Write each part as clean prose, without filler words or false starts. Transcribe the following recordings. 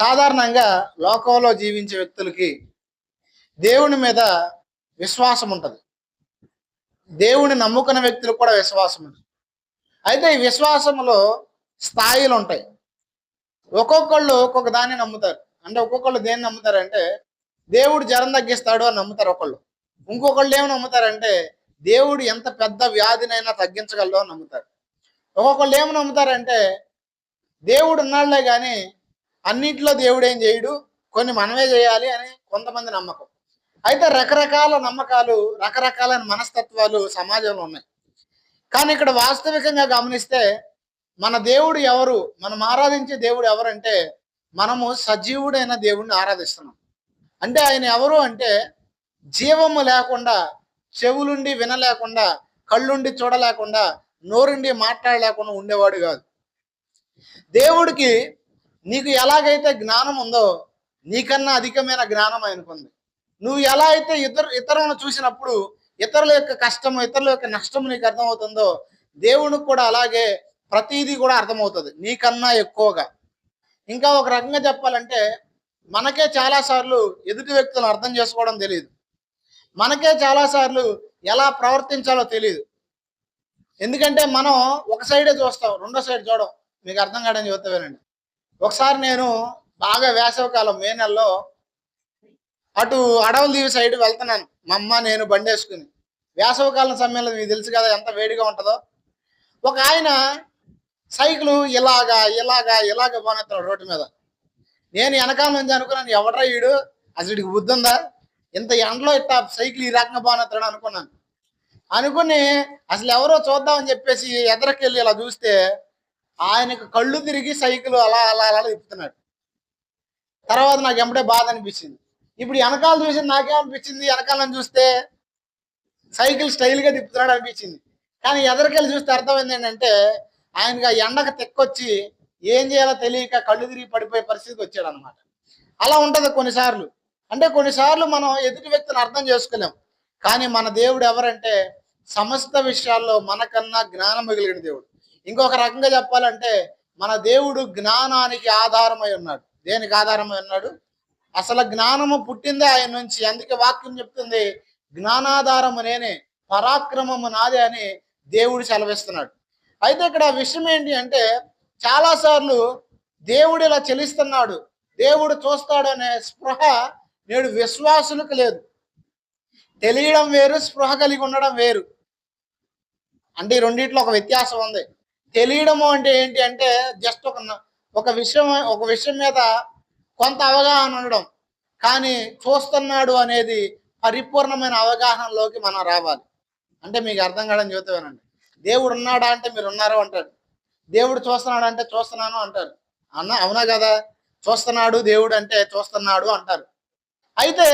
సాధారణంగా లోకంలో జీవించే వ్యక్తులకి దేవుని మీద విశ్వాసం ఉంటుంది. దేవుని నమ్ముకున్న వ్యక్తులకు కూడా విశ్వాసం ఉంటుంది. అయితే ఈ విశ్వాసంలో స్థాయిలు ఉంటాయి. ఒక్కొక్కళ్ళు ఒక్కొక్క దాన్ని నమ్ముతారు. అంటే ఒక్కొక్కళ్ళు దేన్ని నమ్ముతారంటే దేవుడు జ్వరం తగ్గిస్తాడు అని నమ్ముతారు ఒకళ్ళు. ఇంకొకళ్ళు ఏమి నమ్ముతారంటే దేవుడు ఎంత పెద్ద వ్యాధినైనా తగ్గించగలడు అని నమ్ముతారు. ఒక్కొక్కళ్ళు ఏమి నమ్ముతారంటే దేవుడు ఉన్నాడులే కానీ అన్నింటిలో దేవుడు ఏం చేయడు, కొన్ని మనమే చేయాలి అని కొంతమంది నమ్మకం. అయితే రకరకాల నమ్మకాలు, రకరకాలైన మనస్తత్వాలు సమాజంలో ఉన్నాయి. కానీ ఇక్కడ వాస్తవికంగా గమనిస్తే మన దేవుడు ఎవరు, మనం ఆరాధించే దేవుడు ఎవరంటే మనము సజీవుడైన దేవుడిని ఆరాధిస్తున్నాం. అంటే ఆయన ఎవరు అంటే జీవము లేకుండా, చెవులుండి వినలేకుండా, కళ్ళుండి చూడలేకుండా, నోరుండి మాట్లాడలేకుండా ఉండేవాడు కాదు. దేవుడికి నీకు ఎలాగైతే జ్ఞానం ఉందో నీకన్నా అధికమైన జ్ఞానం ఆయనకుంది. నువ్వు ఎలా అయితే ఇతరులను చూసినప్పుడు ఇతరుల యొక్క కష్టము, ఇతరుల యొక్క నష్టము నీకు అర్థమవుతుందో దేవునికి కూడా అలాగే ప్రతిదీ కూడా అర్థమవుతుంది నీకన్నా ఎక్కువగా. ఇంకా ఒక రకంగా చెప్పాలంటే మనకే చాలాసార్లు ఎదుటి వ్యక్తులను అర్థం చేసుకోవడం తెలియదు. మనకే చాలాసార్లు ఎలా ప్రవర్తించాలో తెలియదు. ఎందుకంటే మనం ఒక సైడే చూస్తాం, రెండో సైడ్ చూడం. మీకు అర్థం కావడం చెబుతావేనండి. ఒకసారి నేను బాగా వేసవికాలం మే నెలలో అటు అడవులు దీవి సైడ్ వెళ్తున్నాను. మా అమ్మ నేను బండి వేసుకుని. వేసవికాలం సమయంలో మీకు తెలుసు కదా ఎంత వేడిగా ఉంటుందో. ఒక ఆయన సైకిల్ ఇలాగా ఇలాగా ఇలాగ పోనెత్తాడు రోడ్డు మీద. నేను వెనకాల నుంచి అనుకున్నాను, ఎవడ్రా వీడు, అసలు వీడికి బుద్ధి ఉందా, ఇంత ఎండలో ఇట్లా సైకిల్ ఈ రకంగా పోనెత్తాడు అనుకున్నాను. అనుకుని అసలు ఎవరో చూద్దామని చెప్పేసి ఎదరకెళ్ళి ఇలా చూస్తే ఆయనకు కళ్ళు తిరిగి సైకిల్ అలా అలా అలా తిప్పుతున్నాడు. తర్వాత నాకు ఎంబడే బాధ అనిపించింది. ఇప్పుడు వెనకాల చూసి నాకేమనిపించింది, వెనకాలని చూస్తే సైకిల్ స్టైల్గా తిప్పుతున్నాడు అనిపించింది. కానీ ఎదరికెళ్ళి చూస్తే అర్థమైంది ఏంటంటే ఆయనకి ఆ ఎండకు తెక్కొచ్చి ఏం చేయాలో తెలియక కళ్ళు తిరిగి పడిపోయే పరిస్థితికి వచ్చాడు అనమాట. అలా ఉంటుంది కొన్నిసార్లు. అంటే కొన్నిసార్లు మనం ఎదుటి వ్యక్తిని అర్థం చేసుకోలేం. కానీ మన దేవుడు ఎవరంటే సమస్త విషయాల్లో మనకన్నా జ్ఞానం మిగిలిన దేవుడు. ఇంకొక రకంగా చెప్పాలంటే మన దేవుడు జ్ఞానానికి ఆధారమై ఉన్నాడు. దేనికి ఆధారమై ఉన్నాడు? అసలు జ్ఞానము పుట్టిందే ఆయన నుంచి. అందుకే వాక్యం చెప్తుంది, జ్ఞానాధారము నేనే, పరాక్రమము నాదే అని దేవుడు సెలవిస్తున్నాడు. అయితే ఇక్కడ విషయం ఏంటి అంటే చాలాసార్లు దేవుడు ఇలా చెలిస్తున్నాడు, దేవుడు చూస్తాడు అనే స్పృహ నేడు విశ్వాసులకు లేదు. తెలియడం వేరు, స్పృహ కలిగి ఉండడం వేరు. అంటే ఈ రెండిట్లో ఒక వ్యత్యాసం ఉంది. తెలియడము అంటే ఏంటి అంటే జస్ట్ ఒక విషయం మీద కొంత అవగాహన ఉండడం. కానీ చూస్తున్నాడు అనేది పరిపూర్ణమైన అవగాహనలోకి మనం రావాలి. అంటే మీకు అర్థం కావడం చెబుతానండి. దేవుడు ఉన్నాడా అంటే మీరు ఉన్నారు అంటాడు. దేవుడు చూస్తున్నాడు అంటే చూస్తున్నాను అంటారు. అవునా కదా? చూస్తున్నాడు దేవుడు అంటే చూస్తున్నాడు అంటారు. అయితే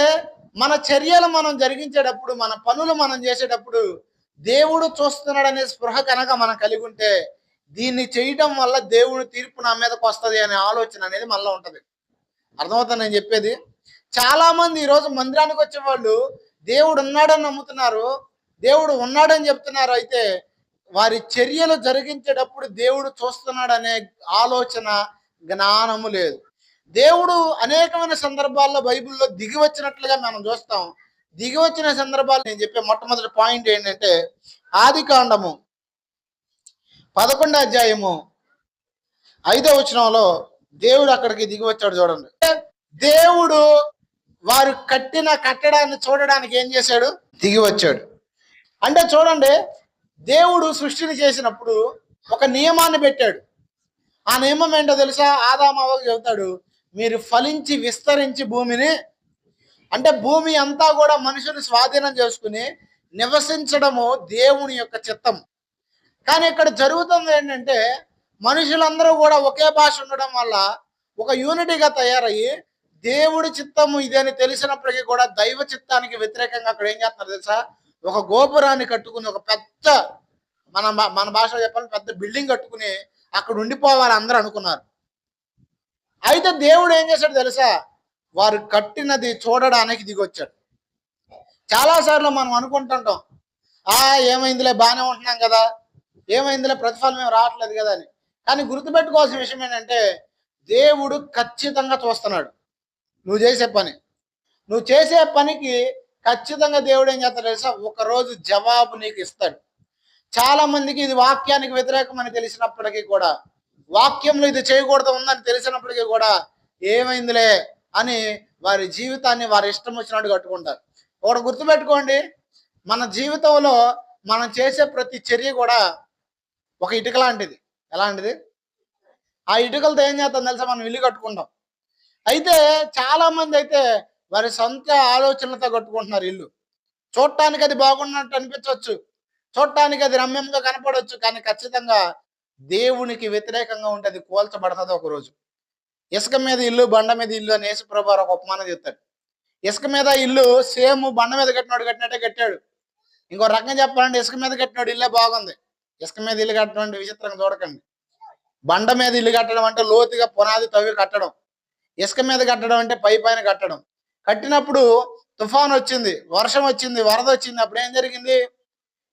మన చర్యలు మనం జరిగించేటప్పుడు, మన పనులు మనం చేసేటప్పుడు దేవుడు చూస్తున్నాడు అనే స్పృహ కనుక మనం కలిగి ఉంటే దీన్ని చేయటం వల్ల దేవుడు తీర్పు నా మీదకి వస్తుంది అనే ఆలోచన అనేది మనలో ఉంటుంది. అర్థమవుతుంది నేను చెప్పేది? చాలా మంది ఈరోజు మందిరానికి వచ్చే వాళ్ళు దేవుడు ఉన్నాడని నమ్ముతున్నారు, దేవుడు ఉన్నాడని చెప్తున్నారు. అయితే వారి చర్యలు జరిగించేటప్పుడు దేవుడు చూస్తున్నాడు అనే ఆలోచన, జ్ఞానము లేదు. దేవుడు అనేకమైన సందర్భాల్లో బైబిల్లో దిగి వచ్చినట్లుగా మనం చూస్తాం. దిగి వచ్చిన సందర్భాలు నేను చెప్పే మొట్టమొదటి పాయింట్ ఏంటంటే ఆదికాండము 11వ అధ్యాయము 5వ వచనంలో దేవుడు అక్కడికి దిగి వచ్చాడు. చూడండి, దేవుడు వారు కట్టిన కట్టడాన్ని చూడడానికి ఏం చేశాడు? దిగి వచ్చాడు. అంటే చూడండి, దేవుడు సృష్టిని చేసినప్పుడు ఒక నియమాన్ని పెట్టాడు. ఆ నియమం ఏంటో తెలుసా? ఆదాము అవ్వకు చెబుతాడు, మీరు ఫలించి విస్తరించి భూమిని, అంటే భూమి అంతా కూడా మనుషుని స్వాధీనం చేసుకుని నివసించడము దేవుని యొక్క చిత్తం. కానీ ఇక్కడ జరుగుతుంది ఏంటంటే మనుషులందరూ కూడా ఒకే భాష ఉండడం వల్ల ఒక యూనిటీగా తయారయ్యి దేవుడి చిత్తము ఇదని తెలిసినప్పటికీ కూడా దైవ చిత్తానికి వ్యతిరేకంగా అక్కడ ఏం చేస్తున్నారు తెలుసా? ఒక గోపురాన్ని కట్టుకుని, ఒక పెద్ద మన భాషలో చెప్పాలి పెద్ద బిల్డింగ్ కట్టుకుని అక్కడ ఉండిపోవాలి అందరూ అనుకున్నారు. అయితే దేవుడు ఏం చేశాడు తెలుసా? వారు కట్టినది చూడడానికి దిగొచ్చాడు. చాలాసార్లు మనం అనుకుంటుంటాం, ఏమైందిలే బాగానే ఉంటున్నాం కదా, ఏమైందిలే ప్రతిఫలం ఏమి రావట్లేదు కదా అని. కానీ గుర్తుపెట్టుకోవాల్సిన విషయం ఏంటంటే దేవుడు ఖచ్చితంగా చూస్తున్నాడు నువ్వు చేసే పని. నువ్వు చేసే పనికి ఖచ్చితంగా దేవుడు ఏం చేస్తాడు తెలుసా? ఒకరోజు జవాబు నీకు ఇస్తాడు. చాలా మందికి ఇది వాక్యానికి వ్యతిరేకం అని తెలిసినప్పటికీ కూడా, వాక్యంలో ఇది చేయకూడదు ఉందని తెలిసినప్పటికీ కూడా, ఏమైందిలే అని వారి జీవితాన్ని వారి ఇష్టం వచ్చినట్టు కట్టుకుంటారు. ఒకటి గుర్తుపెట్టుకోండి, మన జీవితంలో మనం చేసే ప్రతి చర్య కూడా ఒక ఇటుక లాంటిది. ఎలాంటిది? ఆ ఇటుకలతో ఏం చేస్తాం తెలుసా? మనం ఇల్లు కట్టుకుంటాం. అయితే చాలా మంది అయితే వారి సొంత ఆలోచనలతో కట్టుకుంటున్నారు ఇల్లు. చూడటానికి అది బాగున్నట్టు అనిపించవచ్చు, చూడటానికి అది రమ్యంగా కనపడవచ్చు, కానీ ఖచ్చితంగా దేవునికి వ్యతిరేకంగా ఉంటే అది కూల్చబడుతుంది ఒకరోజు. ఇసుక మీద ఇల్లు, బండ మీద ఇల్లు అని యేసుప్రభు ఒక ఉపమానం చెప్తాడు. ఇసుక మీద ఇల్లు సేమ్ బండ మీద కట్టినట్టే కట్టాడు. ఇంకో రకంగా చెప్పాలంటే ఇసుక మీద కట్టినాడు ఇల్లే బాగుంది. ఇసుక మీద ఇల్లు కట్టడం అంటే విచిత్రంగా చూడకండి. బండ మీద ఇల్లు కట్టడం అంటే లోతుగా పునాది తవ్వి కట్టడం. ఇసుక మీద కట్టడం అంటే పైన కట్టడం. కట్టినప్పుడు తుఫాన్ వచ్చింది, వర్షం వచ్చింది, వరద వచ్చింది. అప్పుడు ఏం జరిగింది?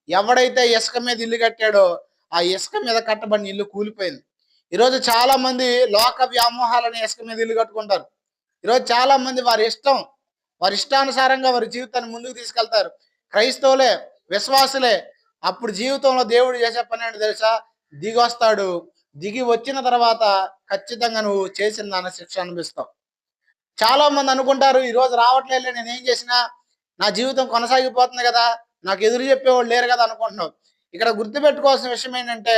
ఎవడైతే ఇసుక మీద ఇల్లు కట్టాడో ఆ ఇసుక మీద కట్టబడిన ఇల్లు కూలిపోయింది. ఈరోజు చాలా మంది లోక వ్యామోహాలని ఇసుక మీద ఇల్లు కట్టుకుంటారు. ఈరోజు చాలా మంది వారి ఇష్టానుసారంగా వారి జీవితాన్ని ముందుకు తీసుకెళ్తారు. క్రైస్తవులే, విశ్వాసులే. అప్పుడు జీవితంలో దేవుడు చేసే పని ఏంటి తెలుసా? దిగొస్తాడు. దిగి వచ్చిన తర్వాత ఖచ్చితంగా నువ్వు చేసిన దాని శిక్ష అనిపిస్తావు. చాలా మంది అనుకుంటారు, ఈరోజు రావట్లేదు, నేనేం చేసినా నా జీవితం కొనసాగిపోతుంది కదా, నాకు ఎదురు చెప్పేవాళ్ళు లేరు కదా అనుకుంటున్నావు. ఇక్కడ గుర్తుపెట్టుకోవాల్సిన విషయం ఏంటంటే,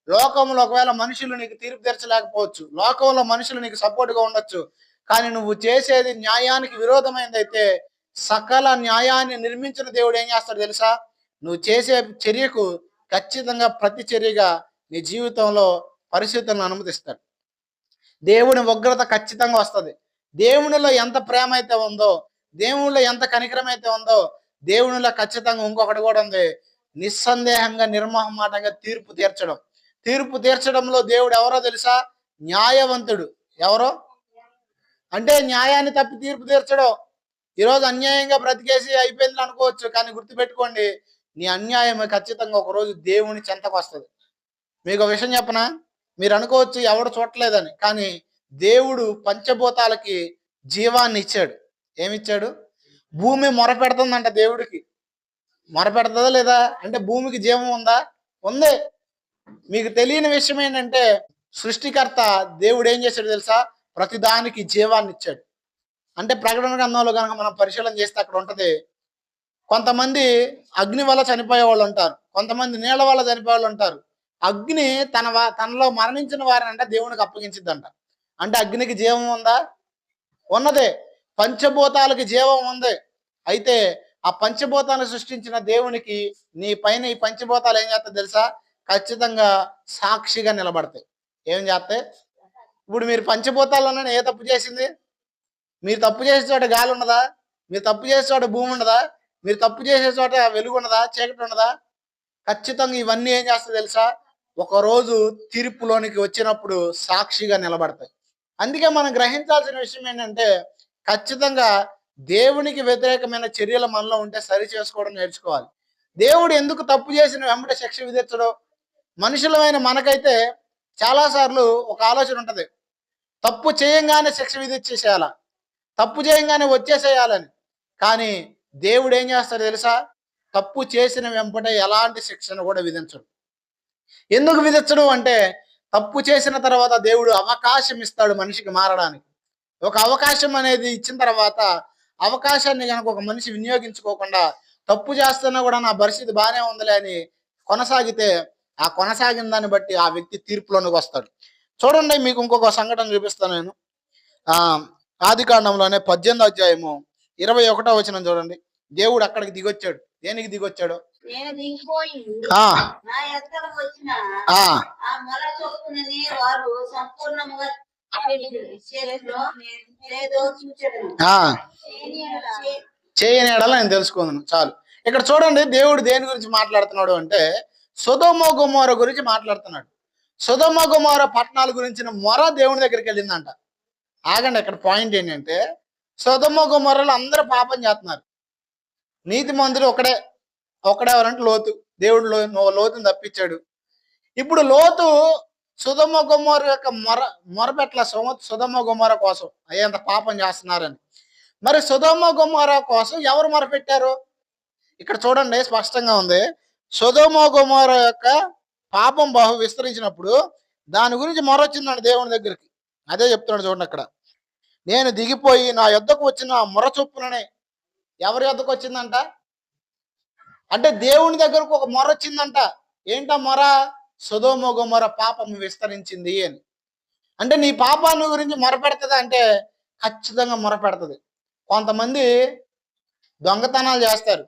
లోకంలో ఒకవేళ మనుషులు నీకు తీర్పు తీర్చలేకపోవచ్చు, లోకంలో మనుషులు నీకు సపోర్ట్గా ఉండొచ్చు, కానీ నువ్వు చేసేది న్యాయానికి విరోధమైనదైతే సకల న్యాయాన్ని నిర్మించిన దేవుడు ఏం చేస్తాడు తెలుసా? నువ్వు చేసే చర్యకు ఖచ్చితంగా ప్రతి చర్యగా నీ జీవితంలో పరిస్థితులను అనుమతిస్తాడు. దేవుని ఉగ్రత ఖచ్చితంగా వస్తుంది. దేవునిలో ఎంత ప్రేమ అయితే ఉందో, దేవునిలో ఎంత కనికరం అయితే ఉందో, దేవునిలో ఖచ్చితంగా ఇంకొకటి కూడా ఉంది. నిస్సందేహంగా నిర్మోహమాటంగా తీర్పు తీర్చడంలో దేవుడు ఎవరో తెలుసా? న్యాయవంతుడు. ఎవరో అంటే న్యాయాన్ని తప్పి తీర్పు తీర్చడం. ఈరోజు అన్యాయంగా బ్రతికేసి అయిపోయింది అనుకోవచ్చు, కానీ గుర్తుపెట్టుకోండి, నీ అన్యాయం ఖచ్చితంగా ఒకరోజు దేవుని చెంతకు వస్తుంది. మీకు ఒక విషయం చెప్పనా? మీరు అనుకోవచ్చు ఎవడు చూడలేదని, కానీ దేవుడు పంచభూతాలకి జీవాన్ని ఇచ్చాడు. ఏమిచ్చాడు? భూమి మొరపెడుతుందంట దేవుడికి. మొరపెడుతుందా లేదా? అంటే భూమికి జీవం ఉందా? ఉంది. మీకు తెలియని విషయం ఏంటంటే, సృష్టికర్త దేవుడు ఏం చేశాడు తెలుసా? ప్రతిదానికి జీవాన్ని ఇచ్చాడు. అంటే ప్రకటన గ్రంథంలో కనుక మనం పరిశీలన చేస్తే అక్కడ ఉంటది, కొంతమంది అగ్ని వల్ల చనిపోయే వాళ్ళు ఉంటారు, కొంతమంది నీళ్ల వల్ల చనిపోయే వాళ్ళు ఉంటారు. అగ్ని తనలో మరణించిన వారిని అంటే దేవునికి అప్పగించిద్దంట. అంటే అగ్నికి జీవం ఉందా? ఉన్నదే. పంచభూతాలకి జీవం ఉంది. అయితే ఆ పంచభూతాలను సృష్టించిన దేవునికి నీ పైన ఈ పంచభూతాలు ఏం చేస్తాయి తెలుసా? ఖచ్చితంగా సాక్షిగా నిలబడతాయి. ఏం చేస్తాయి? ఇప్పుడు మీరు పంచభూతాల్లోనే ఏ తప్పు చేసింది? మీరు తప్పు చేసే చోట గాలి ఉన్నదా? మీరు తప్పు చేసే చోట భూమి ఉండదా? మీరు తప్పు చేసే చోట వెలుగు ఉన్నదా? చీకటి ఉన్నదా? ఖచ్చితంగా ఇవన్నీ ఏం చేస్తాయి తెలుసా? ఒకరోజు తీర్పులోనికి వచ్చినప్పుడు సాక్షిగా నిలబడతాయి. అందుకే మనం గ్రహించాల్సిన విషయం ఏంటంటే, ఖచ్చితంగా దేవునికి వ్యతిరేకమైన చర్యలు మనలో ఉంటే సరి చేసుకోవడం నేర్చుకోవాలి. దేవుడు ఎందుకు తప్పు చేసిన వెంబడి శిక్ష విధించడం? మనుషులమైన మనకైతే చాలాసార్లు ఒక ఆలోచన ఉంటుంది, తప్పు చేయంగానే శిక్ష విధించేసేయాల, తప్పు చేయంగానే వచ్చేసేయాలని. కానీ దేవుడు ఏం చేస్తాడు తెలుసా? తప్పు చేసిన వెంబడే ఎలాంటి శిక్షను కూడా విధించడు. ఎందుకు విధించడు అంటే, తప్పు చేసిన తర్వాత దేవుడు అవకాశం ఇస్తాడు మనిషికి మారడానికి. ఒక అవకాశం అనేది ఇచ్చిన తర్వాత అవకాశాన్ని కనుక ఒక మనిషి వినియోగించుకోకుండా తప్పు చేస్తున్నా కూడా నా పరిస్థితి బాగానే ఉందిలే అని కొనసాగితే, ఆ కొనసాగిన దాన్ని బట్టి ఆ వ్యక్తి తీర్పులోనికి వస్తాడు. చూడండి, మీకు ఇంకొక సంఘటన చూపిస్తాను నేను. ఆదికాండంలోనే 18వ అధ్యాయము 21వ వచనం చూడండి. దేవుడు అక్కడికి దిగొచ్చాడు. దేనికి దిగొచ్చాడు? చేయని ఎడల నేను తెలుసుకుందాను. చాలు. ఇక్కడ చూడండి, దేవుడు దేని గురించి మాట్లాడుతున్నాడు అంటే, సొదొమ గొమొర గురించి మాట్లాడుతున్నాడు. సొదొమ గొమొర పట్టణాల గురించిన మొర దేవుని దగ్గరికి వెళ్ళిందంట. ఆగండి, ఇక్కడ పాయింట్ ఏంటంటే, సొదొమ గొమొరలో అందరూ పాపం చేస్తున్నారు. నీతి మంతుడు ఒకడే ఎవరంటే లోతు. దేవుడు లోతుని తప్పించాడు. ఇప్పుడు లోతు సొదొమ గొమొర్రా యొక్క మొరపెట్ల సొదొమ గొమొర్రా కోసం అయ్యేంత పాపం చేస్తున్నారని. మరి సొదొమ గొమొర్రా కోసం ఎవరు మొరపెట్టారు? ఇక్కడ చూడండి స్పష్టంగా ఉంది. సొదొమ గొమొర్రా యొక్క పాపం బహు విస్తరించినప్పుడు దాని గురించి మొరొచ్చిందండి దేవుని దగ్గరికి. అదే చెప్తున్నాడు చూడండి అక్కడ. నేను దిగిపోయి నా యొద్దకు వచ్చిన మొర చొప్పుననే. ఎవరి యొద్దకు వచ్చిందంట? అంటే దేవుని దగ్గరకు ఒక మొర వచ్చిందంట. ఏంటా మొర? సొదొమ గొమొర్రా పాపం విస్తరించింది అని. అంటే నీ పాపాన్ని గురించి మొరపెడతదా అంటే ఖచ్చితంగా మొరపెడతది. కొంతమంది దొంగతనాలు చేస్తారు.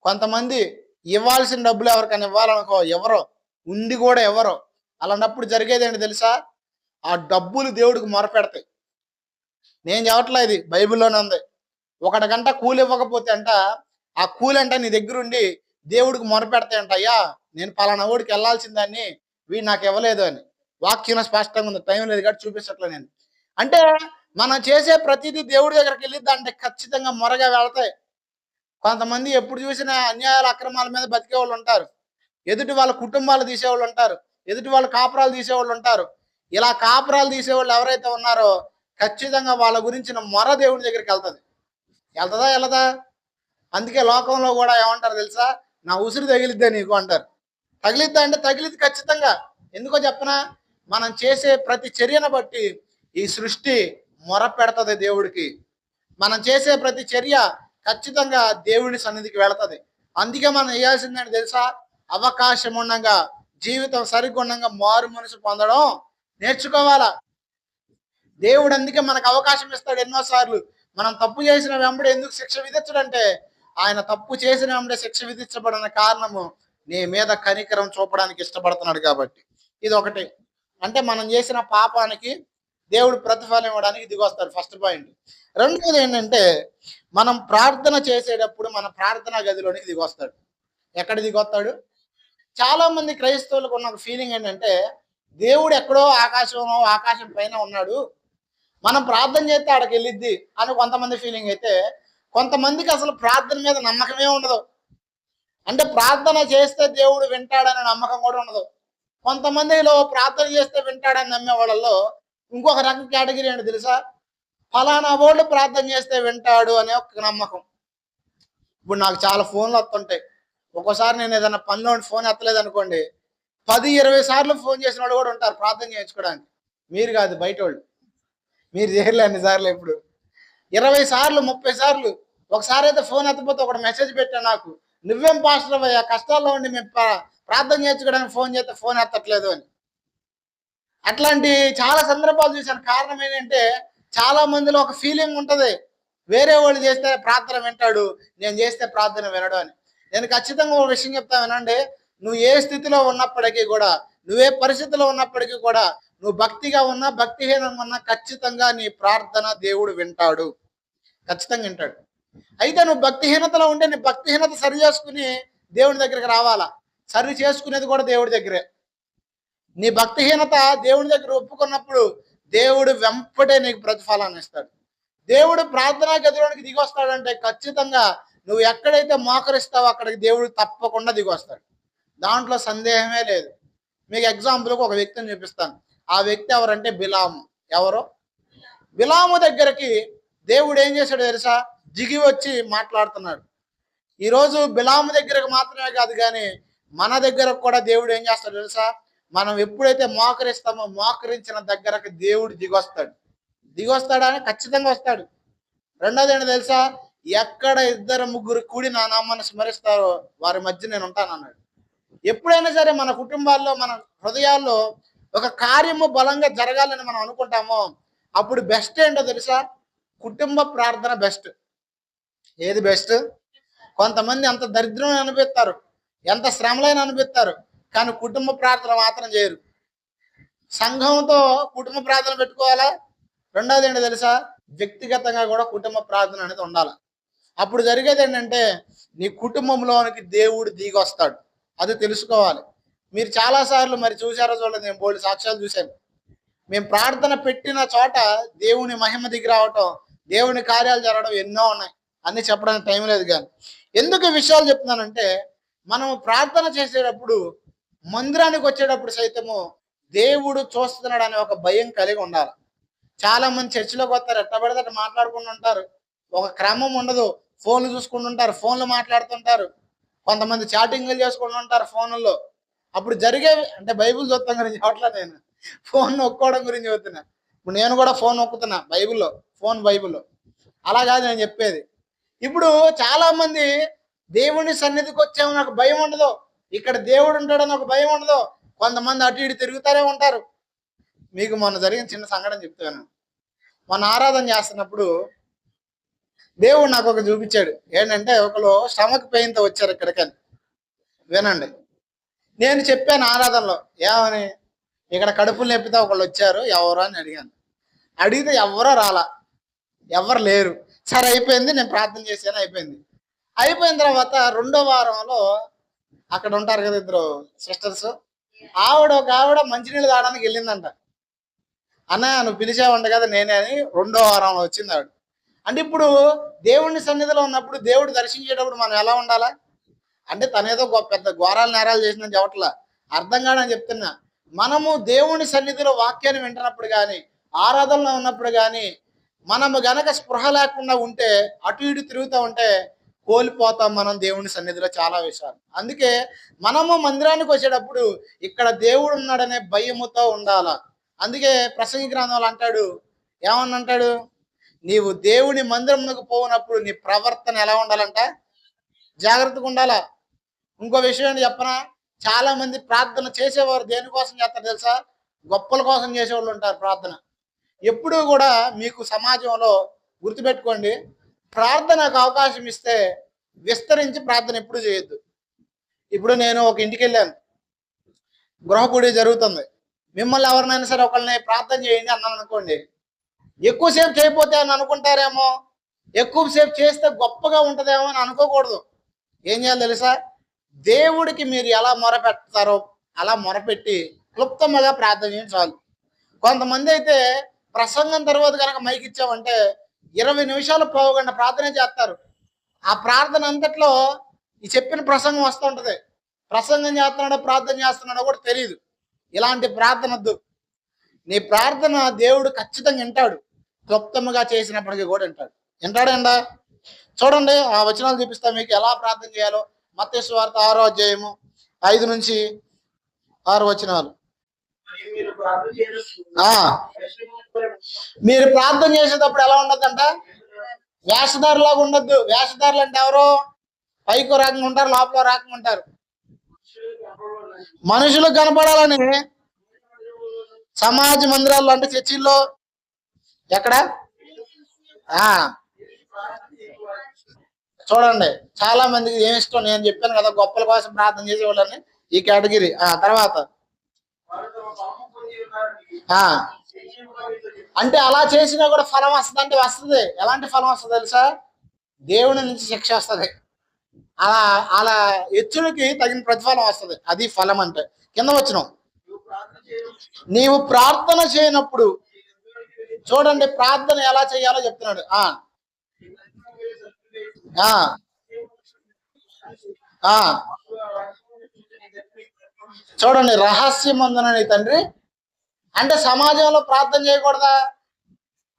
కొంతమంది ఇవ్వాల్సిన డబ్బులు ఎవరికైనా ఇవ్వాలనుకో ఎవరో, ఉండి కూడా ఎవరో. అలాంటప్పుడు జరిగేదేంటి తెలుసా? ఆ డబ్బులు దేవుడికి మొరపెడతాయి. నేను చెప్పట్లా, ఇది బైబిల్లోనే ఉంది. ఒకటి గంట కూలి ఇవ్వకపోతే అంట, ఆ కూలి అంట నీ దగ్గరుండి దేవుడికి మొరపెడతాయంట, అయ్యా నేను పలానా ఊడికి వెళ్ళాల్సిన దాన్ని వీడు నాకు ఇవ్వలేదు అని. వాక్యం స్పష్టంగా ఉంది, టైం లేదు కాబట్టి చూపించట్లే నేను. అంటే మనం చేసే ప్రతిదీ దేవుడి దగ్గరికి వెళ్ళిద్దంటే ఖచ్చితంగా మొరగా వెళ్తాయి. కొంతమంది ఎప్పుడు చూసినా అన్యాయాల అక్రమాల మీద బతికే వాళ్ళు ఉంటారు. ఎదుటి వాళ్ళ కుటుంబాలు తీసేవాళ్ళు ఉంటారు. ఎదుటి వాళ్ళ కాపురాలు తీసేవాళ్ళు ఉంటారు. ఇలా కాపురాలు తీసేవాళ్ళు ఎవరైతే ఉన్నారో ఖచ్చితంగా వాళ్ళ గురించిన మొర దేవుడి దగ్గరికి వెళ్తుంది. వెళ్తుందా వెళ్ళదా? అందుకే లోకంలో కూడా ఏమంటారు తెలుసా? నా ఉసిరు తగిలిద్దే నీకు అంటారు. తగిలిద్దా అంటే తగిలిద్ది ఖచ్చితంగా. ఎందుకో చెప్పనా? మనం చేసే ప్రతి చర్యను బట్టి ఈ సృష్టి మొర పెడుతుంది దేవుడికి. మనం చేసే ప్రతి చర్య ఖచ్చితంగా దేవుడి సన్నిధికి వెళుతుంది. అందుకే మనం చేయాల్సిందని తెలుసా? అవకాశం ఉండగా, జీవితం సరిగ్గా మారు మనసు పొందడం నేర్చుకోవాలా. దేవుడు అందుకే మనకు అవకాశం ఇస్తాడు ఎన్నోసార్లు. మనం తప్పు చేసిన వెంబడి ఎందుకు శిక్ష విధించడంటే, ఆయన తప్పు చేసిన వెంబడే శిక్ష విధించబడిన కారణము నీ మీద కనికరం చూపడానికి ఇష్టపడుతున్నాడు కాబట్టి. ఇది ఒకటి. అంటే మనం చేసిన పాపానికి దేవుడు ప్రతిఫలం ఇవ్వడానికి దిగొస్తాడు, ఫస్ట్ పాయింట్. రెండోది ఏంటంటే, మనం ప్రార్థన చేసేటప్పుడు మన ప్రార్థనా గదిలోనికి దిగొస్తాడు. ఎక్కడ దిగొస్తాడు? చాలా మంది క్రైస్తవులకు ఉన్న ఒక ఫీలింగ్ ఏంటంటే, దేవుడు ఎక్కడో ఆకాశం పైన ఉన్నాడు, మనం ప్రార్థన చేస్తే ఆడికి వెళ్ళిద్ది అని కొంతమంది ఫీలింగ్ అయితే, కొంతమందికి అసలు ప్రార్థన మీద నమ్మకమే ఉండదు. అంటే ప్రార్థన చేస్తే దేవుడు వింటాడనే నమ్మకం కూడా ఉండదు. కొంతమందిలో ప్రార్థన చేస్తే వింటాడని నమ్మే వాళ్ళలో ఇంకొక రకం కేటగిరీ ఏంటి తెలుసా? ఫలానా వాళ్ళు ప్రార్థన చేస్తే వింటాడు అనే ఒక నమ్మకం. ఇప్పుడు నాకు చాలా ఫోన్లు వస్తుంటాయి. ఒక్కోసారి నేను ఏదైనా పనిలో ఫోన్ ఎత్తలేదు అనుకోండి, 10-20 సార్లు ఫోన్ చేసిన వాళ్ళు కూడా ఉంటారు ప్రార్థన చేయించుకోవడానికి. మీరు కాదు, బయట వాళ్ళు. మీరు చేయలే అన్నిసార్లు. ఎప్పుడు 20 సార్లు 30 సార్లు. ఒకసారి అయితే ఫోన్ ఎత్తపోతే ఒకటి మెసేజ్ పెట్టాను నాకు, నువ్వేం పాస్టర్ అయ్యా, కష్టాల్లో ఉండి మేము ప్రార్థన చేయించుకోవడానికి ఫోన్ చేస్తే ఫోన్ ఎత్తట్లేదు అని. అట్లాంటి చాలా సందర్భాలు చూశాను. కారణం ఏంటంటే, చాలా మందిలో ఒక ఫీలింగ్ ఉంటుంది, వేరే వాళ్ళు చేస్తే ప్రార్థన వింటాడు, నేను చేస్తే ప్రార్థన వినడు అని. నేను ఖచ్చితంగా ఒక విషయం చెప్తా వినండి. నువ్వు ఏ స్థితిలో ఉన్నప్పటికీ కూడా, నువ్వే పరిస్థితిలో ఉన్నప్పటికీ కూడా, నువ్వు భక్తిగా ఉన్నా భక్తిహీనంగా ఉన్నా ఖచ్చితంగా నీ ప్రార్థన దేవుడు వింటాడు, ఖచ్చితంగా వింటాడు. అయితే నువ్వు భక్తిహీనతలో ఉంటే నీ భక్తిహీనత సరి చేసుకుని దేవుడి దగ్గరికి రావాలా. సరి చేసుకునేది కూడా దేవుడి దగ్గరే. నీ భక్తిహీనత దేవుడి దగ్గర ఒప్పుకున్నప్పుడు దేవుడు వెంపటే నీకు ప్రతిఫలాన్ని ఇస్తాడు. దేవుడు ప్రార్థనా గదిలోనికి దిగొస్తాడంటే ఖచ్చితంగా నువ్వు ఎక్కడైతే మోకరిస్తావో అక్కడికి దేవుడు తప్పకుండా దిగొస్తాడు. దాంట్లో సందేహమే లేదు. మీకు ఎగ్జాంపుల్కి ఒక వ్యక్తిని చూపిస్తాను. ఆ వ్యక్తి ఎవరంటే బిలాము. ఎవరు? బిలాము దగ్గరికి దేవుడు ఏం చేశాడు తెలుసా? దిగి వచ్చి మాట్లాడుతున్నాడు. ఈరోజు బిలాము దగ్గరకు మాత్రమే కాదు కానీ మన దగ్గరకు కూడా దేవుడు ఏం చేస్తాడు తెలుసా? మనం ఎప్పుడైతే మోకరిస్తామో మోకరించిన దగ్గరకు దేవుడు దిగొస్తాడు. దిగొస్తాడా అని ఖచ్చితంగా వస్తాడు. రెండోది ఏంటో తెలుసా? ఎక్కడ 2-3 కూడి నా నామాన్ని స్మరిస్తారో వారి మధ్య నేను ఉంటానన్నాడు. ఎప్పుడైనా సరే మన కుటుంబాల్లో, మన హృదయాల్లో ఒక కార్యము బలంగా జరగాలని మనం అనుకుంటామో అప్పుడు బెస్ట్ ఏంటో తెలుసా? కుటుంబ ప్రార్థన బెస్ట్. ఏది బెస్ట్? కొంతమంది అంత దరిద్రం అనిపిస్తారు, ఎంత శ్రమలైన అనిపిస్తారు, కానీ కుటుంబ ప్రార్థన మాత్రం చేయరు. సంఘంతో కుటుంబ ప్రార్థన పెట్టుకోవాలా. రెండవది ఏంటో తెలుసా? వ్యక్తిగతంగా కూడా కుటుంబ ప్రార్థన అనేది ఉండాలి. అప్పుడు జరిగేది ఏంటంటే నీ కుటుంబంలోనికి దేవుడు దిగి వస్తాడు. అది తెలుసుకోవాలి. మీరు చాలాసార్లు మరి చూసారో చూడలేదు, నేను బోల్డు సాక్ష్యాలు చూశాను. మేము ప్రార్థన పెట్టిన చోట దేవుని మహిమ దిగి రావటం, దేవుని కార్యాలు జరగడం ఎన్నో ఉన్నాయి. అన్ని చెప్పడానికి టైం లేదు. కానీ ఎందుకు ఈ విషయాలు చెప్తున్నానంటే, మనం ప్రార్థన చేసేటప్పుడు మందిరానికి వచ్చేటప్పుడు సైతము దేవుడు చూస్తున్నాడు అనే ఒక భయం కలిగి ఉండాలి. చాలా మంది చర్చిలోకి వస్తారు, ఎట్ట పడితే అట్ట మాట్లాడుకుంటూ ఉంటారు. ఒక క్రమం ఉండదు. ఫోన్లు చూసుకుంటూ ఉంటారు, ఫోన్లు మాట్లాడుతుంటారు. కొంతమంది చాటింగ్లు చేసుకుంటూ ఉంటారు ఫోన్లలో. అప్పుడు జరిగేవి అంటే బైబిల్ చూస్తాం గురించి చెప్పట్లా నేను. ఫోన్ నొక్కోవడం గురించి చెబుతున్నా. ఇప్పుడు నేను కూడా ఫోన్ నొక్కుతున్నా బైబిల్లో, బైబిల్లో. అలా కాదు నేను చెప్పేది. ఇప్పుడు చాలా మంది దేవుని సన్నిధికి వచ్చాము నాకు భయం ఉండదు, ఇక్కడ దేవుడు ఉంటాడని ఒక భయం ఉండదు. కొంతమంది అటు ఇటు తిరుగుతారే ఉంటారు. మీకు మొన్న జరిగిన చిన్న సంఘటన చెప్తాను. మొన్న ఆరాధన చేస్తున్నప్పుడు దేవుడు నాకు ఒక చూపించాడు. ఏంటంటే ఒకరు స్టమక్ పెయిన్తో వచ్చారు ఇక్కడికని. వినండి, నేను చెప్పాను ఆరాధనలో ఏమని, ఇక్కడ కడుపులు నొప్పితే ఒకళ్ళు వచ్చారు, ఎవరు అని అడిగాను. అడిగితే ఎవరో రాలా, ఎవరు లేరు. సరే అయిపోయింది, నేను ప్రార్థన చేశాను, అయిపోయింది. అయిపోయిన తర్వాత రెండో వారంలో అక్కడ ఉంటారు కదా ఇద్దరు సిస్టర్స్, ఒక ఆవిడ మంచినీళ్ళు తాగడానికి వెళ్ళిందంట. అన్న నువ్వు పిలిచావంట కదా నేనే అని రెండో వారంలో వచ్చింది ఆవిడ. అంటే ఇప్పుడు దేవుని సన్నిధిలో ఉన్నప్పుడు, దేవుడు దర్శించేటప్పుడు మనం ఎలా ఉండాలా అంటే, తనేదో పెద్ద ఘోరాలు నేరాలు చేసిందని చెప్పట్లా, అర్థం కాదని చెప్తున్నా. మనము దేవుని సన్నిధిలో వాక్యాన్ని వింటున్నప్పుడు కానీ, ఆరాధనలో ఉన్నప్పుడు కానీ, మనము గనక స్పృహ లేకుండా ఉంటే, అటు ఇటు తిరుగుతూ ఉంటే కోల్పోతాం మనం దేవుని సన్నిధిలో చాలా విషయాలు. అందుకే మనము మందిరానికి వచ్చేటప్పుడు ఇక్కడ దేవుడు ఉన్నాడనే భయముతో ఉండాల. అందుకే ప్రసంగి గ్రంథంలో అంటాడు, ఏమని అంటాడు, నీవు దేవుని మందిరమునకు పోయినప్పుడు నీ ప్రవర్తన ఎలా ఉండాలంట, జాగ్రత్తగా ఉండాలా. ఇంకో విషయం ఏంటి చెప్పనా, చాలా మంది ప్రార్థన చేసేవారు దేనికోసం చేస్తారు తెలుసా, గొప్పల కోసం చేసేవాళ్ళు ఉంటారు ప్రార్థన. ఎప్పుడూ కూడా మీకు సమాజంలో గుర్తుపెట్టుకోండి, ప్రార్థనకు అవకాశం ఇస్తే విస్తరించి ప్రార్థన ఎప్పుడు చేయొద్దు. ఇప్పుడు నేను ఒక ఇంటికి వెళ్ళాను, గృహపూడి జరుగుతుంది. మిమ్మల్ని ఎవరినైనా సరే ఒకళ్ళని ప్రార్థన చేయండి అన్నాను అనుకోండి, ఎక్కువసేపు చేయకపోతే అని అనుకుంటారేమో, ఎక్కువసేపు చేస్తే గొప్పగా ఉంటుందేమో అని అనుకోకూడదు. ఏం చేయాలి తెలుసా, దేవుడికి మీరు ఎలా మొరపెడతారో అలా మొరపెట్టి క్లుప్తంగా ప్రార్థన చేయండి చాలు. కొంతమంది అయితే ప్రసంగం తర్వాత కనుక మైక్ ఇచ్చామంటే 20 నిమిషాలు పోవకుండా ప్రార్థన చేస్తారు. ఆ ప్రార్థన అంతట్లో ఈ చెప్పిన ప్రసంగం వస్తుంటది, ప్రసంగం చేస్తున్నాడో ప్రార్థన చేస్తున్నాడో కూడా తెలియదు. ఇలాంటి ప్రార్థన వద్దు. నీ ప్రార్థన దేవుడు ఖచ్చితంగా వింటాడు, క్లుప్తంగా చేసినప్పటికీ కూడా వింటాడు. వింటాడండా, చూడండి ఆ వచనాలు చూపిస్తా మీకు ఎలా ప్రార్థన చేయాలో. మత్తయి సువార్త 6వ అధ్యాయము 5 నుంచి 6 వచనాలు. మీరు ప్రార్థన చేసేటప్పుడు ఎలా ఉండద్దంట, వేషధారులాగా ఉండద్దు. వేషధారులు అంటే ఎవరు, పైకి రాకంగా ఉంటారు, లోపల రాకంగా ఉంటారు. మనుషులకు కనపడాలని సమాజ మందిరాల్లో అంటే చర్చిల్లో, ఎక్కడ చూడండి చాలా మందికి ఏమి ఇష్టం, నేను చెప్పాను కదా గొప్పల కోసం ప్రార్థన చేసేవాళ్ళని, ఈ కేటగిరీ. తర్వాత అంటే అలా చేసినా కూడా ఫలం వస్తుంది అంటే వస్తుంది. ఎలాంటి ఫలం వస్తుంది తెలుసా, దేవుని నుంచి శిక్ష వస్తుంది. అలా అలా హెచ్చుడికి తగిన ప్రతిఫలం వస్తుంది, అది ఫలం అంటే. కింద వచ్చినాం, నీవు ప్రార్థన చేయనప్పుడు, చూడండి ప్రార్థన ఎలా చేయాలో చెప్తున్నాడు. చూడండి, రహస్యమందున నీ తండ్రి అంటే సమాజంలో ప్రార్థన చేయకూడదా,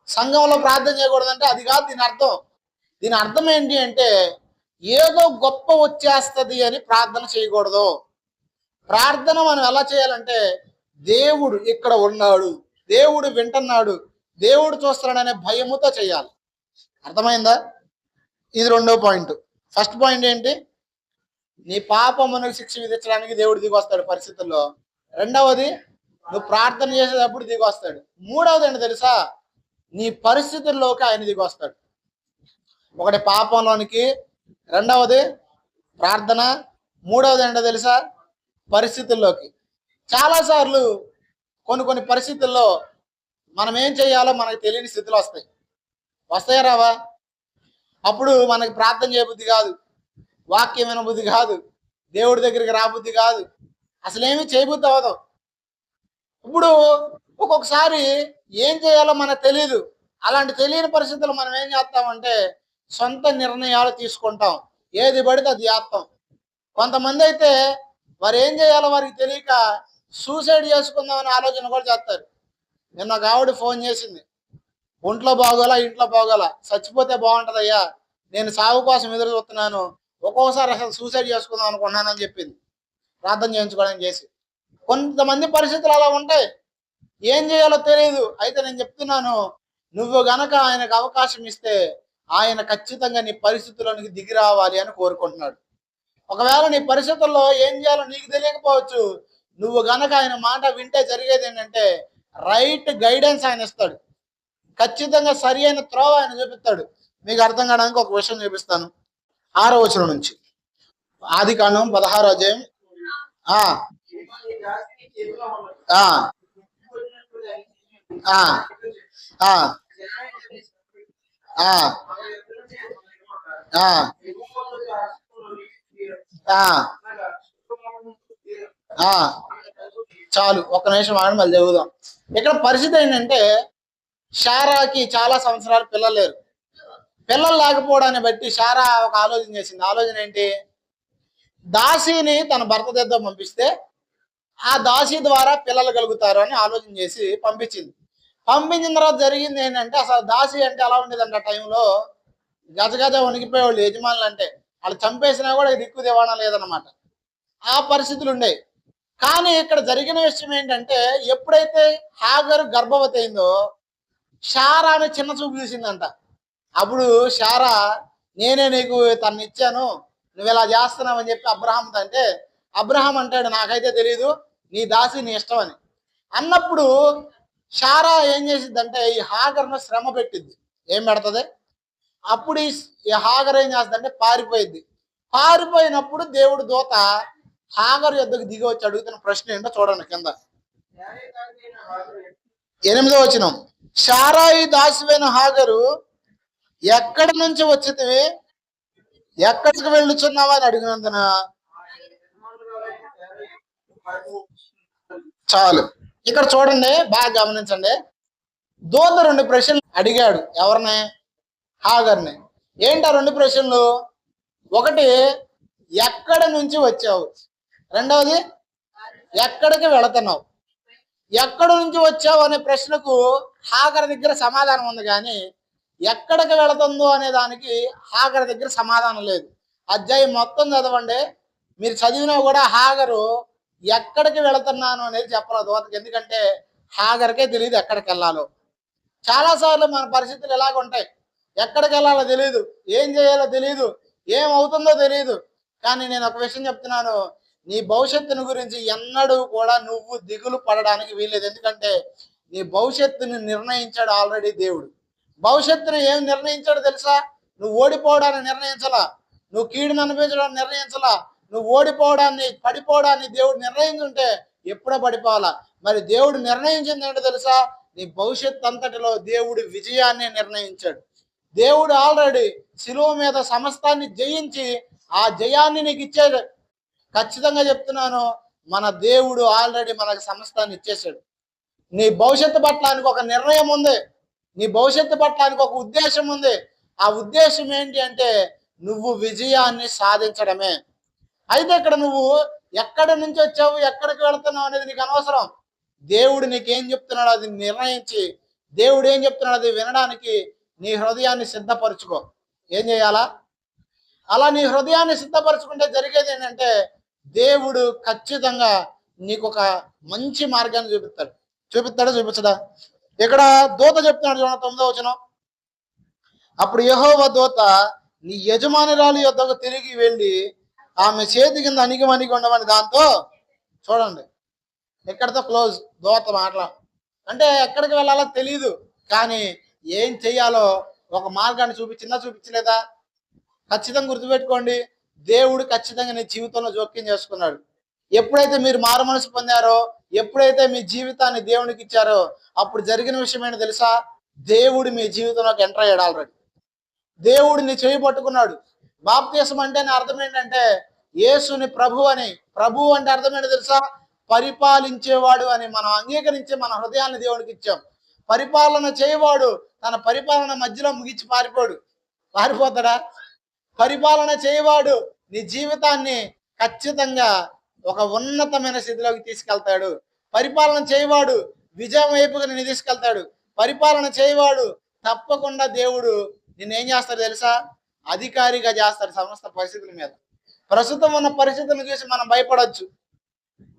సంఘంలో ప్రార్థన చేయకూడదంటే అది కాదు దీని అర్థం. దీని అర్థం ఏంటి అంటే, ఏదో గొప్ప వచ్చేస్తుంది అని ప్రార్థన చేయకూడదు. ప్రార్థన మనం ఎలా చేయాలంటే, దేవుడు ఇక్కడ ఉన్నాడు, దేవుడు వింటున్నాడు, దేవుడు చూస్తున్నాడనే భయముతో చేయాలి. అర్థమైందా? ఇది రెండో పాయింట్. ఫస్ట్ పాయింట్ ఏంటి, నీ పాపమునకు శిక్ష విధించడానికి దేవుడు దిగొస్తాడు పరిస్థితుల్లో. రెండవది, నువ్వు ప్రార్థన చేసేటప్పుడు దిగొస్తాడు. మూడవది ఏంటి తెలుసా, నీ పరిస్థితుల్లోకి ఆయన దిగొస్తాడు. ఒకటి పాపంలోనికి, రెండవది ప్రార్థన, మూడవది ఏంటో తెలుసా, పరిస్థితుల్లోకి. చాలాసార్లు కొన్ని పరిస్థితుల్లో మనం ఏం చేయాలో మనకు తెలియని స్థితిలో వస్తాయా రావా? అప్పుడు మనకి ప్రార్థన చేయబుద్ధి కాదు, వాక్యం వినబుద్ధి కాదు, దేవుడి దగ్గరికి రాబుద్ధి కాదు, అసలేమీ చేయబుద్ధి అవ్వదు. ఇప్పుడు ఒక్కొక్కసారి ఏం చేయాలో మనకు తెలియదు. అలాంటి తెలియని పరిస్థితుల్లో మనం ఏం చేస్తామంటే సొంత నిర్ణయాలు తీసుకుంటాం, ఏది పడితే అది చేస్తాం. కొంతమంది అయితే వారు ఏం చేయాలో వారికి తెలియక సూసైడ్ చేసుకుందామని ఆలోచన కూడా చేస్తారు. నిన్న ఒక ఆవిడ ఫోన్ చేసింది, ఒంట్లో బాగోలా, ఇంట్లో బాగోలా, చచ్చిపోతే బాగుంటుందయ్యా, నేను సాగు కోసం ఎదురు చూస్తున్నాను, ఒక్కోసారి అసలు సూసైడ్ చేసుకుందాం అనుకున్నానని చెప్పింది, ప్రార్థన చేయించుకోవడానికి చేసి. కొంతమంది పరిస్థితులు అలా ఉంటాయి, ఏం చేయాలో తెలియదు. అయితే నేను చెప్తున్నాను, నువ్వు గనక ఆయనకు అవకాశం ఇస్తే ఆయన ఖచ్చితంగా నీ పరిస్థితుల్లోనికి దిగి రావాలి అని కోరుకుంటున్నాడు. ఒకవేళ నీ పరిస్థితుల్లో ఏం చేయాలో నీకు తెలియకపోవచ్చు, నువ్వు గనక ఆయన మాట వింటే జరిగేది ఏంటంటే రైట్ గైడెన్స్ ఆయన ఇస్తాడు. ఖచ్చితంగా సరి అయిన త్రోవ ఆయన చూపిస్తాడు. మీకు అర్థం కావడానికి ఒక విషయం చూపిస్తాను. 6వ వచనం నుంచి, ఆదికాండం 16వ అధ్యాయం. ఆ ఆ ఆ ఆ ఆ ఆ ఆ ఆ చాలు, ఒక్క నిమిషం ఆగండి, మళ్ళీ చదువుదాం. ఇక్కడ పరిస్థితి ఏంటంటే శారాకి చాలా సంవత్సరాలు పిల్లలు లేరు. పిల్లలు లేకపోవడాన్ని బట్టి శారా ఒక ఆలోచన చేసింది. ఆలోచన ఏంటి? దాసిని తన భర్త దగ్గర పంపిస్తే ఆ దాసి ద్వారా పిల్లలు కలుగుతారు అని ఆలోచన చేసి పంపించింది. పంపించిన తర్వాత జరిగింది ఏంటంటే, అసలు దాసి అంటే ఎలా ఉండేదంటే ఆ టైంలో గజగజ వణికిపోయేవాళ్ళు యజమానులు అంటే. వాళ్ళు చంపేసినా కూడా దిక్కు దివాణా లేదనమాట. ఆ పరిస్థితులు ఉండేవి. కానీ ఇక్కడ జరిగిన విషయం ఏంటంటే, ఎప్పుడైతే హాగరు గర్భవతి అయిందో శారాని చిన్న చూపు చూసిందంట. అప్పుడు శారా, నేనే నీకు తను ఇచ్చాను, నువ్వు ఇలా చేస్తున్నావు అని చెప్పి అబ్రహాంతో అంటే, అబ్రహాం అంటాడు, నాకైతే తెలియదు, నీ దాసి నీ ఇష్టం అని. అన్నప్పుడు శారా ఏం చేసిద్దంటే ఈ హాగర్ను శ్రమ పెట్టిద్ది. ఏం పెడుతుంది? అప్పుడు ఈ హాగర్ ఏం చేస్తుందంటే పారిపోయిద్ది. పారిపోయినప్పుడు దేవుడు దూత హాగర్ యొద్దకు దిగి వచ్చి అడుగుతున్న ప్రశ్న ఏంటో చూడండి కింద. 8వ వచనం, శారాయి దాసివైన హాగరు ఎక్కడి నుంచి వచ్చితివి, ఎక్కడికి వెళ్ళుచున్నావా అని అడిగినందున, చాలు. ఇక్కడ చూడండి, బాగా గమనించండి. దూత 2 ప్రశ్నలు అడిగాడు. ఎవరిని? హాగర్ని. ఏంటి ఆ 2 ప్రశ్నలు? ఒకటి, ఎక్కడి నుంచి వచ్చావు? రెండవది, ఎక్కడికి వెళుతున్నావు? ఎక్కడి నుంచి వచ్చావు అనే ప్రశ్నకు హాగర్ దగ్గర సమాధానం ఉంది, కానీ ఎక్కడికి వెళుతుందో అనే దానికి హాగర్ దగ్గర సమాధానం లేదు. అధ్యాయం మొత్తం చదవండి, మీరు చదివినా కూడా హాగరు ఎక్కడికి వెళుతున్నాను అనేది చెప్పలేదు దూతకి. ఎందుకంటే హాగర్కే తెలియదు ఎక్కడికి వెళ్ళాలో. చాలాసార్లు మన పరిస్థితులు ఎలాగ ఉంటాయి, ఎక్కడికి వెళ్ళాలో తెలియదు, ఏం చేయాలో తెలియదు, ఏమవుతుందో తెలియదు. కానీ నేను ఒక విషయం చెప్తున్నాను, నీ భవిష్యత్తుని గురించి ఎన్నడూ కూడా నువ్వు దిగులు పడడానికి వీల్లేదు. ఎందుకంటే నీ భవిష్యత్తుని నిర్ణయించాడు ఆల్రెడీ దేవుడు. భవిష్యత్తుని ఏం నిర్ణయించాడు తెలుసా? నువ్వు ఓడిపోవడాన్ని నిర్ణయించలా, నువ్వు కీడుని అనిపించడాన్ని నిర్ణయించలా, నువ్వు ఓడిపోవడాన్ని పడిపోవడాన్ని దేవుడు నిర్ణయించుంటే ఎప్పుడో పడిపోవాలా. మరి దేవుడు నిర్ణయించింది ఏంటో తెలుసా? నీ భవిష్యత్తు అంతటిలో దేవుడు విజయాన్ని నిర్ణయించాడు. దేవుడు ఆల్రెడీ శిలువ మీద సమస్తాన్ని జయించి ఆ జయాన్ని నీకు ఇచ్చాడు. ఖచ్చితంగా చెప్తున్నాను, మన దేవుడు ఆల్రెడీ మనకు సమస్తాన్ని ఇచ్చేసాడు. నీ భవిష్యత్తు పట్ల ఒక నిర్ణయం ఉంది, నీ భవిష్యత్తు పట్ల ఒక ఉద్దేశం ఉంది. ఆ ఉద్దేశం ఏంటి అంటే నువ్వు విజయాన్ని సాధించడమే. అయితే ఇక్కడ నువ్వు ఎక్కడి నుంచి వచ్చావు, ఎక్కడికి వెళుతున్నావు అనేది నీకు అనవసరం. దేవుడు నీకేం చెప్తున్నాడు అది నిర్ణయించి, దేవుడు ఏం చెప్తున్నాడు అది వినడానికి నీ హృదయాన్ని సిద్ధపరచుకో. ఏం చేయాలా? అలా నీ హృదయాన్ని సిద్ధపరచుకుంటే జరిగేది ఏంటంటే దేవుడు ఖచ్చితంగా నీకు ఒక మంచి మార్గాన్ని చూపిస్తాడా? ఇక్కడ దూత చెప్తున్నాడు చూడండి, 9వ వచనం. అప్పుడు యెహోవా దూత నీ యజమానురాలు యొద్దకు తిరిగి వెళ్ళి ఆమె చేతి కింద అణిగి ఉండమని దాంతో, చూడండి ఎక్కడితో క్లోజ్. దూత మాటలా అంటే ఎక్కడికి వెళ్ళాలో తెలియదు, కానీ ఏం చెయ్యాలో ఒక మార్గాన్ని చూపించలేదా? ఖచ్చితంగా గుర్తుపెట్టుకోండి, దేవుడు ఖచ్చితంగా నీ జీవితంలో జోక్యం చేసుకున్నాడు. ఎప్పుడైతే మీరు మారు మనసు పొందారో, ఎప్పుడైతే మీ జీవితాన్ని దేవునికి ఇచ్చారో, అప్పుడు జరిగిన విషయం ఏంటో తెలుసా? దేవుడు మీ జీవితంలోకి ఎంటర్ అయ్యాడు ఆల్రెడీ. దేవుడు నీ చేయి పట్టుకున్నాడు. బాప్తిసం అంటే అర్థం ఏంటంటే యేసుని ప్రభు అని. ప్రభు అంటే అర్థం ఏంటో తెలుసా? పరిపాలించేవాడు అని. మనం అంగీకరించి మన హృదయాన్ని దేవునికి ఇచ్చాం. పరిపాలన చేయవాడు తన పరిపాలన మధ్యలో ముగించి పారిపోతాడా? పరిపాలన చేయవాడు నీ జీవితాన్ని ఖచ్చితంగా ఒక ఉన్నతమైన స్థితిలోకి తీసుకెళ్తాడు. పరిపాలన చేయవాడు విజయం వైపుగా నిన్ను తీసుకెళ్తాడు. పరిపాలన చేయవాడు తప్పకుండా దేవుడు నిన్నేం చేస్తాడు తెలుసా? అధికారిగా చేస్తాడు సమస్త పరిస్థితుల మీద. ప్రస్తుతం ఉన్న పరిస్థితులను చూసి మనం భయపడొచ్చు.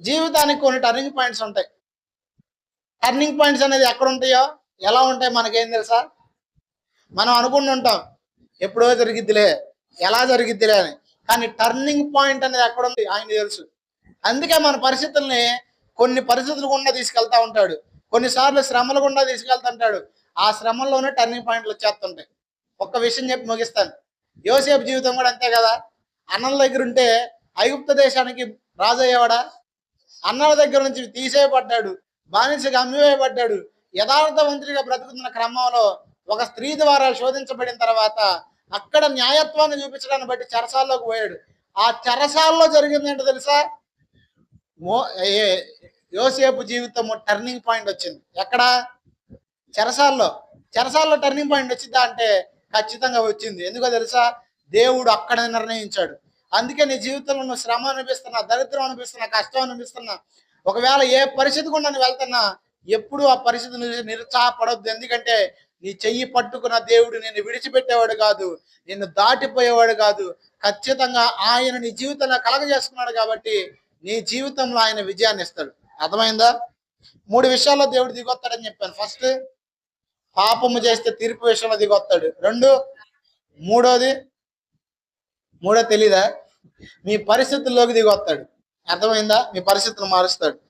జీవితానికి కొన్ని టర్నింగ్ పాయింట్స్ ఉంటాయి. టర్నింగ్ పాయింట్స్ అనేది ఎక్కడ ఉంటాయో, ఎలా ఉంటాయి మనకేం తెలుసా? మనం అనుకుంటుంటాం ఎప్పుడో జరిగిద్దిలే, ఎలా జరిగిద్దిలే అని. కానీ టర్నింగ్ పాయింట్ అనేది ఎక్కడ ఉంది ఆయనకి తెలుసు. అందుకే మన పరిస్థితుల్ని కొన్ని పరిస్థితులు గుండా తీసుకెళ్తా ఉంటాడు. కొన్నిసార్లు శ్రమల గుండా తీసుకెళ్తుంటాడు. ఆ శ్రమల్లోనే టర్నింగ్ పాయింట్లు వచ్చేస్తుంటాయి. ఒక్క విషయం చెప్పి ముగిస్తాను. యోసేపు జీవితం కూడా అంతే కదా. అన్నల దగ్గర ఉంటే ఐగుప్తు దేశానికి రాజు అయ్యేవాడా? అన్నల దగ్గర నుంచి తీసేయబడ్డాడు, బానిసగా అమ్మివేయబడ్డాడు. యథార్థవంతుడిగా బ్రతుకుతున్న క్రమంలో ఒక స్త్రీ ద్వారా శోధించబడిన తర్వాత అక్కడ న్యాయత్వాన్ని చూపించడాన్ని బట్టి చెరసాల్లోకి పోయాడు. ఆ చెరసాల్లో జరిగింది ఏంటో తెలుసా? యోసేపు జీవితం టర్నింగ్ పాయింట్ వచ్చింది. ఎక్కడ? చెరసాల్లో. చెరసాల్లో టర్నింగ్ పాయింట్ వచ్చిందా అంటే ఖచ్చితంగా వచ్చింది. ఎందుకో తెలుసా? దేవుడు అక్కడ నిర్ణయించాడు. అందుకే నీ జీవితంలో నువ్వు శ్రమ అనిపిస్తున్నా, దరిద్రం అనిపిస్తున్నా, కష్టం అనిపిస్తున్నా, ఒకవేళ ఏ పరిస్థితి గుండా నువ్వు వెళ్తున్నా, ఎప్పుడు ఆ పరిస్థితి నుంచి నిరుత్సాహపడొద్దు. ఎందుకంటే నీ చెయ్యి పట్టుకున్న దేవుడు నిన్ను విడిచిపెట్టేవాడు కాదు, నిన్ను దాటిపోయేవాడు కాదు. ఖచ్చితంగా ఆయన నీ జీవితంలో కలగజేసుకున్నాడు కాబట్టి నీ జీవితంలో ఆయన విజయాన్ని ఇస్తాడు. అర్థమైందా? 3 విషయాల్లో దేవుడు దిగొస్తాడని చెప్పాను. ఫస్ట్, పాపము చేస్తే తీర్పు విషయంలో దిగొస్తాడు. 2, మూడో తెలీదా? మీ పరిస్థితుల్లోకి దిగొస్తాడు. అర్థమైందా? మీ పరిస్థితులు మారుస్తాడు.